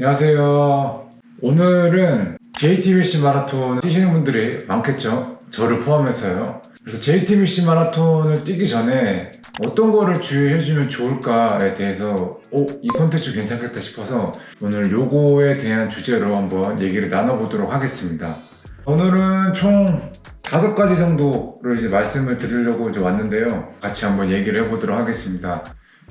안녕하세요. 오늘은 JTBC 마라톤 뛰시는 분들이 많겠죠? 저를 포함해서요. 그래서 JTBC 마라톤을 뛰기 전에 어떤 거를 주의해주면 좋을까에 대해서 이 콘텐츠 괜찮겠다 싶어서 오늘 요거에 대한 주제로 한번 얘기를 나눠보도록 하겠습니다. 오늘은 총 5가지 정도로 이제 말씀을 드리려고 이제 왔는데요. 같이 한번 얘기를 해보도록 하겠습니다.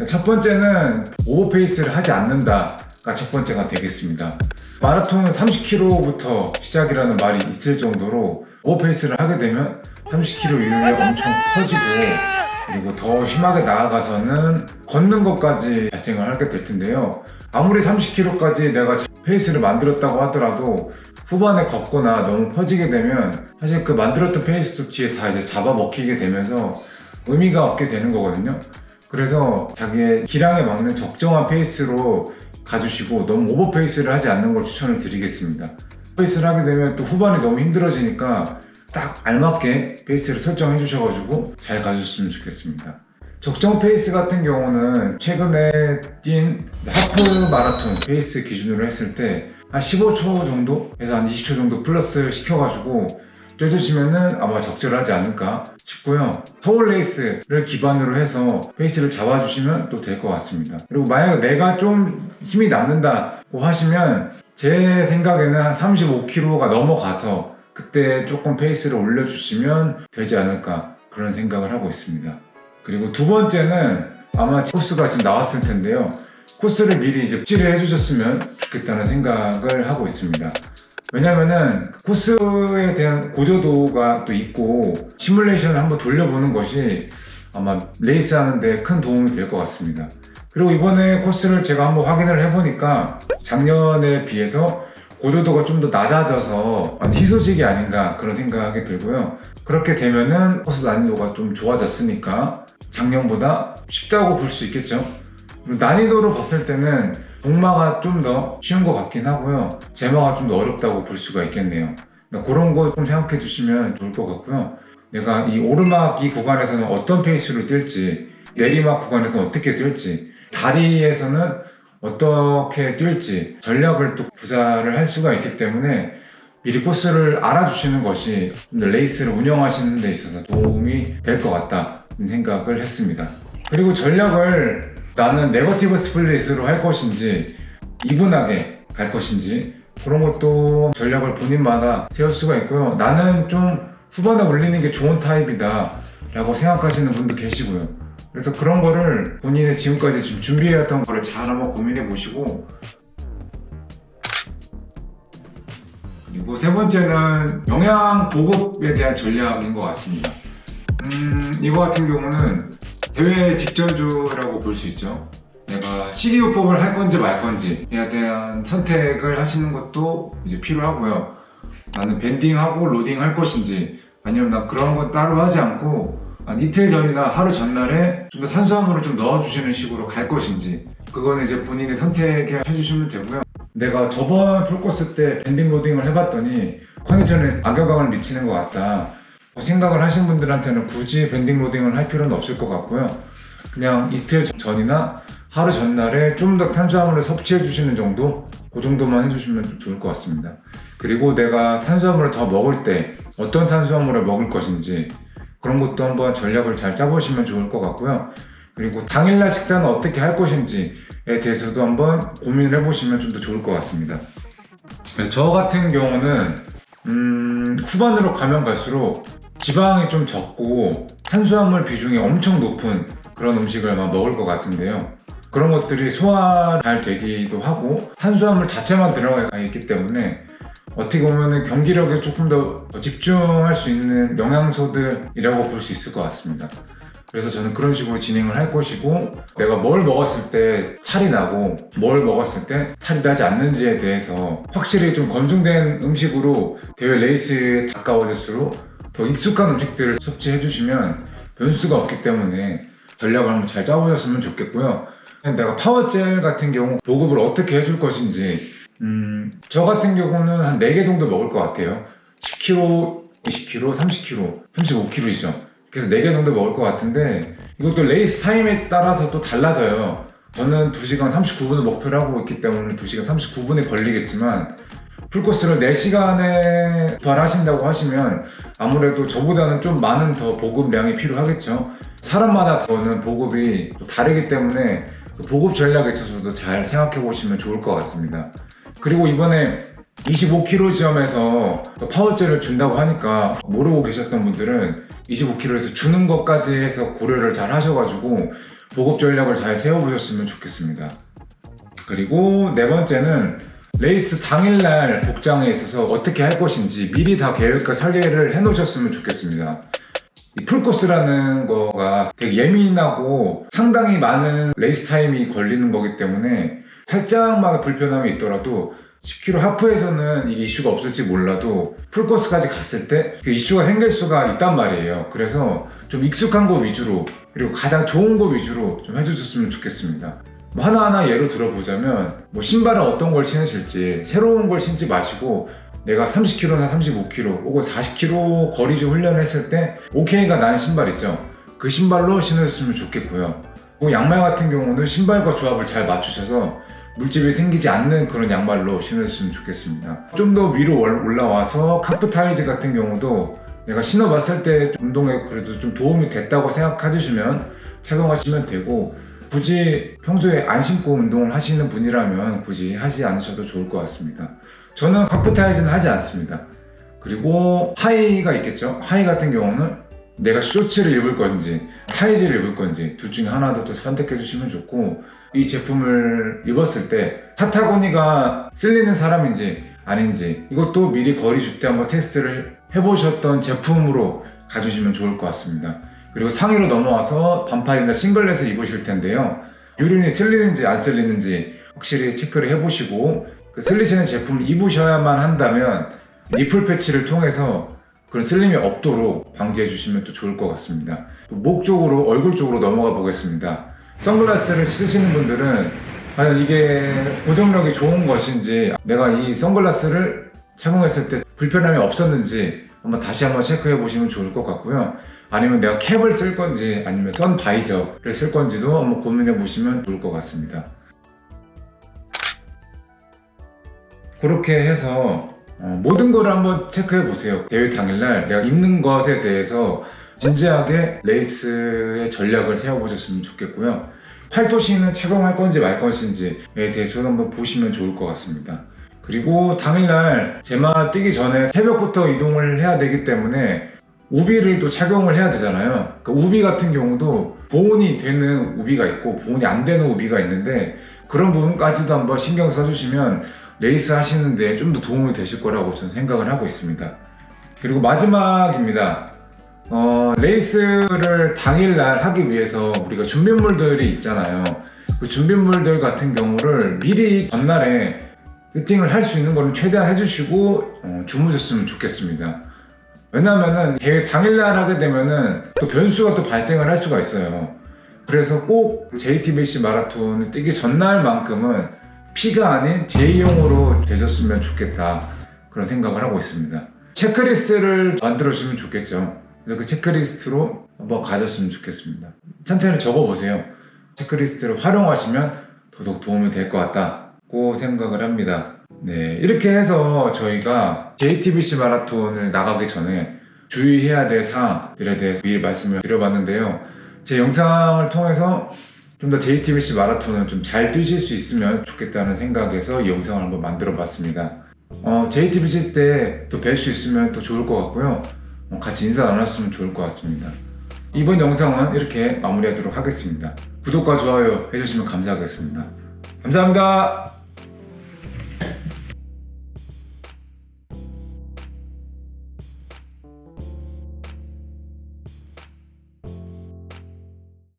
첫 번째는 오버페이스를 하지 않는다가 첫 번째가 되겠습니다. 마라톤은 30km부터 시작이라는 말이 있을 정도로 오버페이스를 하게 되면 30km 이후에 엄청 커지고, 그리고 더 심하게 나아가서는 걷는 것까지 발생을 하게 될 텐데요. 아무리 30km까지 내가 페이스를 만들었다고 하더라도 후반에 걷거나 너무 퍼지게 되면 사실 그 만들었던 페이스도 뒤에 다 이제 잡아먹히게 되면서 의미가 없게 되는 거거든요. 그래서 자기의 기량에 맞는 적정한 페이스로 가주시고 너무 오버페이스를 하지 않는 걸 추천을 드리겠습니다. 페이스를 하게 되면 또 후반이 너무 힘들어지니까 딱 알맞게 페이스를 설정해 주셔가지고 잘 가주셨으면 좋겠습니다. 적정 페이스 같은 경우는 최근에 뛴 하프 마라톤 페이스 기준으로 했을 때 한 15초 정도에서 한 20초 정도 플러스 시켜가지고 뛰어주시면은 아마 적절하지 않을까 싶고요. 서울 레이스를 기반으로 해서 페이스를 잡아주시면 또 될 것 같습니다. 그리고 만약에 내가 좀 힘이 남는다고 하시면 제 생각에는 한 35km가 넘어가서 그때 조금 페이스를 올려주시면 되지 않을까 그런 생각을 하고 있습니다. 그리고 두 번째는 아마 코스가 지금 나왔을 텐데요. 코스를 미리 이제 숙지를 해주셨으면 좋겠다는 생각을 하고 있습니다. 왜냐면은 코스에 대한 고조도가 또 있고 시뮬레이션을 한번 돌려보는 것이 아마 레이스 하는데 큰 도움이 될 것 같습니다. 그리고 이번에 코스를 제가 한번 확인을 해보니까 작년에 비해서 고조도가 좀 더 낮아져서 희소식이 아닌가 그런 생각이 들고요. 그렇게 되면은 코스 난이도가 좀 좋아졌으니까 작년보다 쉽다고 볼 수 있겠죠. 난이도로 봤을 때는 동마가 좀 더 쉬운 것 같긴 하고요. 제마가 좀 더 어렵다고 볼 수가 있겠네요. 그런 거 좀 생각해 주시면 좋을 것 같고요. 내가 이 오르막 이 구간에서는 어떤 페이스로 뛸지, 내리막 구간에서는 어떻게 뛸지, 다리에서는 어떻게 뛸지 전략을 또 구사를 할 수가 있기 때문에 미리 코스를 알아주시는 것이 레이스를 운영하시는 데 있어서 도움이 될 것 같다는 생각을 했습니다. 그리고 전략을 나는 네거티브 스플릿으로 할 것인지 이분하게 갈 것인지 그런 것도 전략을 본인마다 세울 수가 있고요. 나는 좀 후반에 올리는 게 좋은 타입이다 라고 생각하시는 분도 계시고요. 그래서 그런 거를 본인의 지금까지 좀 준비해왔던 거를 잘 한번 고민해 보시고, 그리고 세 번째는 영양 보급에 대한 전략인 것 같습니다. 이거 같은 경우는 대회 직전주라고 볼 수 있죠. 내가 CD요법을 할 건지 말 건지에 대한 선택을 하시는 것도 이제 필요하고요. 나는 밴딩하고 로딩 할 것인지, 아니면 나 그런 건 따로 하지 않고 한 이틀 전이나 하루 전날에 좀 더 탄수화물을 좀 넣어주시는 식으로 갈 것인지, 그거는 이제 본인의 선택해 주시면 되고요. 내가 저번 풀코스 때 밴딩 로딩을 해봤더니 컨디션에 악영향을 미치는 것 같다 생각을 하신 분들한테는 굳이 밴딩 로딩을 할 필요는 없을 것 같고요. 그냥 이틀 전이나 하루 전날에 좀 더 탄수화물을 섭취해 주시는 정도, 그 정도만 해주시면 좋을 것 같습니다. 그리고 내가 탄수화물을 더 먹을 때 어떤 탄수화물을 먹을 것인지 그런 것도 한번 전략을 잘 짜보시면 좋을 것 같고요. 그리고 당일날 식사는 어떻게 할 것인지에 대해서도 한번 고민을 해보시면 좀 더 좋을 것 같습니다. 저 같은 경우는 후반으로 가면 갈수록 지방이 좀 적고 탄수화물 비중이 엄청 높은 그런 음식을 아마 먹을 것 같은데요. 그런 것들이 소화 잘 되기도 하고 탄수화물 자체만 들어가 있기 때문에 어떻게 보면 경기력에 조금 더 집중할 수 있는 영양소들이라고 볼 수 있을 것 같습니다. 그래서 저는 그런 식으로 진행을 할 것이고, 내가 뭘 먹었을 때 탈이 나고 뭘 먹었을 때 탈이 나지 않는지에 대해서 확실히 좀 검증된 음식으로 대회 레이스에 가까워질수록 더 익숙한 음식들을 섭취해 주시면 변수가 없기 때문에 전략을 한번 잘 짜보셨으면 좋겠고요. 내가 파워젤 같은 경우 보급을 어떻게 해줄 것인지, 저 같은 경우는 한 4개 정도 먹을 것 같아요. 10kg, 20kg, 30kg, 35kg이죠. 그래서 4개 정도 먹을 것 같은데 이것도 레이스 타임에 따라서 또 달라져요. 저는 2시간 39분을 목표로 하고 있기 때문에 2시간 39분에 걸리겠지만 풀코스를 4시간에 부활하신다고 하시면 아무래도 저보다는 좀 많은 더 보급량이 필요하겠죠. 사람마다 저는 보급이 또 다르기 때문에 보급 전략에 있어서도 잘 생각해 보시면 좋을 것 같습니다. 그리고 이번에 25km 지점에서 파워젤을 준다고 하니까 모르고 계셨던 분들은 25km에서 주는 것까지 해서 고려를 잘 하셔가지고 보급 전략을 잘 세워보셨으면 좋겠습니다. 그리고 네 번째는 레이스 당일날 복장에 있어서 어떻게 할 것인지 미리 다 계획과 설계를 해놓으셨으면 좋겠습니다. 이 풀코스라는 거가 되게 예민하고 상당히 많은 레이스 타임이 걸리는 거기 때문에 살짝만 불편함이 있더라도 10km 하프에서는 이게 이슈가 없을지 몰라도 풀코스까지 갔을 때 그 이슈가 생길 수가 있단 말이에요. 그래서 좀 익숙한 거 위주로 그리고 가장 좋은 거 위주로 좀 해주셨으면 좋겠습니다. 뭐 하나하나 예로 들어보자면 뭐 신발은 어떤 걸 신으실지 새로운 걸 신지 마시고 내가 30km나 35km 혹은 40km 거리주 훈련을 했을 때 OK가 나는 신발 있죠. 그 신발로 신으셨으면 좋겠고요. 그리고 양말 같은 경우는 신발과 조합을 잘 맞추셔서 물집이 생기지 않는 그런 양말로 신으셨으면 좋겠습니다. 좀 더 위로 올라와서 카프 타이즈 같은 경우도 내가 신어봤을 때 운동에 그래도 좀 도움이 됐다고 생각해주시면 착용하시면 되고 굳이 평소에 안 신고 운동을 하시는 분이라면 굳이 하지 않으셔도 좋을 것 같습니다. 저는 카프 타이즈는 하지 않습니다. 그리고 하이가 있겠죠. 하이 같은 경우는 내가 쇼츠를 입을 건지 타이즈를 입을 건지 둘 중에 하나도 또 선택해 주시면 좋고 이 제품을 입었을 때 타타고니가 쓸리는 사람인지 아닌지 이것도 미리 거리 줄 때 한번 테스트를 해보셨던 제품으로 가주시면 좋을 것 같습니다. 그리고 상의로 넘어와서 반팔이나 싱글렛을 입으실 텐데요. 유륜이 쓸리는지 안 쓸리는지 확실히 체크를 해보시고 그 쓸리시는 제품을 입으셔야만 한다면 니플 패치를 통해서 그런 쓸림이 없도록 방지해 주시면 또 좋을 것 같습니다. 목 쪽으로 얼굴 쪽으로 넘어가 보겠습니다. 선글라스를 쓰시는 분들은 과연 이게 고정력이 좋은 것인지 내가 이 선글라스를 착용했을 때 불편함이 없었는지 다시 한번 체크해 보시면 좋을 것 같고요. 아니면 내가 캡을 쓸 건지 아니면 선바이저를 쓸 건지도 한번 고민해 보시면 좋을 것 같습니다. 그렇게 해서 모든 걸 한번 체크해 보세요. 대회 당일날 내가 입는 것에 대해서 진지하게 레이스의 전략을 세워보셨으면 좋겠고요. 팔토시는 착용할 건지 말 것인지에 대해서 한번 보시면 좋을 것 같습니다. 그리고 당일날 제마 뛰기 전에 새벽부터 이동을 해야 되기 때문에 우비를 또 착용을 해야 되잖아요. 그러니까 우비 같은 경우도 보온이 되는 우비가 있고 보온이 안 되는 우비가 있는데 그런 부분까지도 한번 신경 써주시면 레이스 하시는데 좀 더 도움이 되실 거라고 저는 생각을 하고 있습니다. 그리고 마지막입니다. 레이스를 당일날 하기 위해서 우리가 준비물들이 있잖아요. 그 준비물들 같은 경우를 미리 전날에 세팅을 할 수 있는 거는 최대한 해주시고 주무셨으면 좋겠습니다. 왜냐면은 대회 당일날 하게 되면은 또 변수가 또 발생을 할 수가 있어요. 그래서 꼭 JTBC 마라톤을 뛰기 전날만큼은 P가 아닌 J용으로 되셨으면 좋겠다 그런 생각을 하고 있습니다. 체크리스트를 만들어 주시면 좋겠죠. 그래서 그 체크리스트로 한번 가졌으면 좋겠습니다. 천천히 적어보세요. 체크리스트를 활용하시면 더더욱 도움이 될 것 같다고 생각을 합니다. 네, 이렇게 해서 저희가 JTBC 마라톤을 나가기 전에 주의해야 될 사항들에 대해서 미리 말씀을 드려봤는데요. 제 영상을 통해서 좀 더 JTBC 마라톤을 좀 잘 뛰실 수 있으면 좋겠다는 생각에서 이 영상을 한번 만들어 봤습니다. JTBC 때 또 뵐 수 있으면 또 좋을 것 같고요. 같이 인사 나눴으면 좋을 것 같습니다. 이번 영상은 이렇게 마무리하도록 하겠습니다. 구독과 좋아요 해주시면 감사하겠습니다. 감사합니다.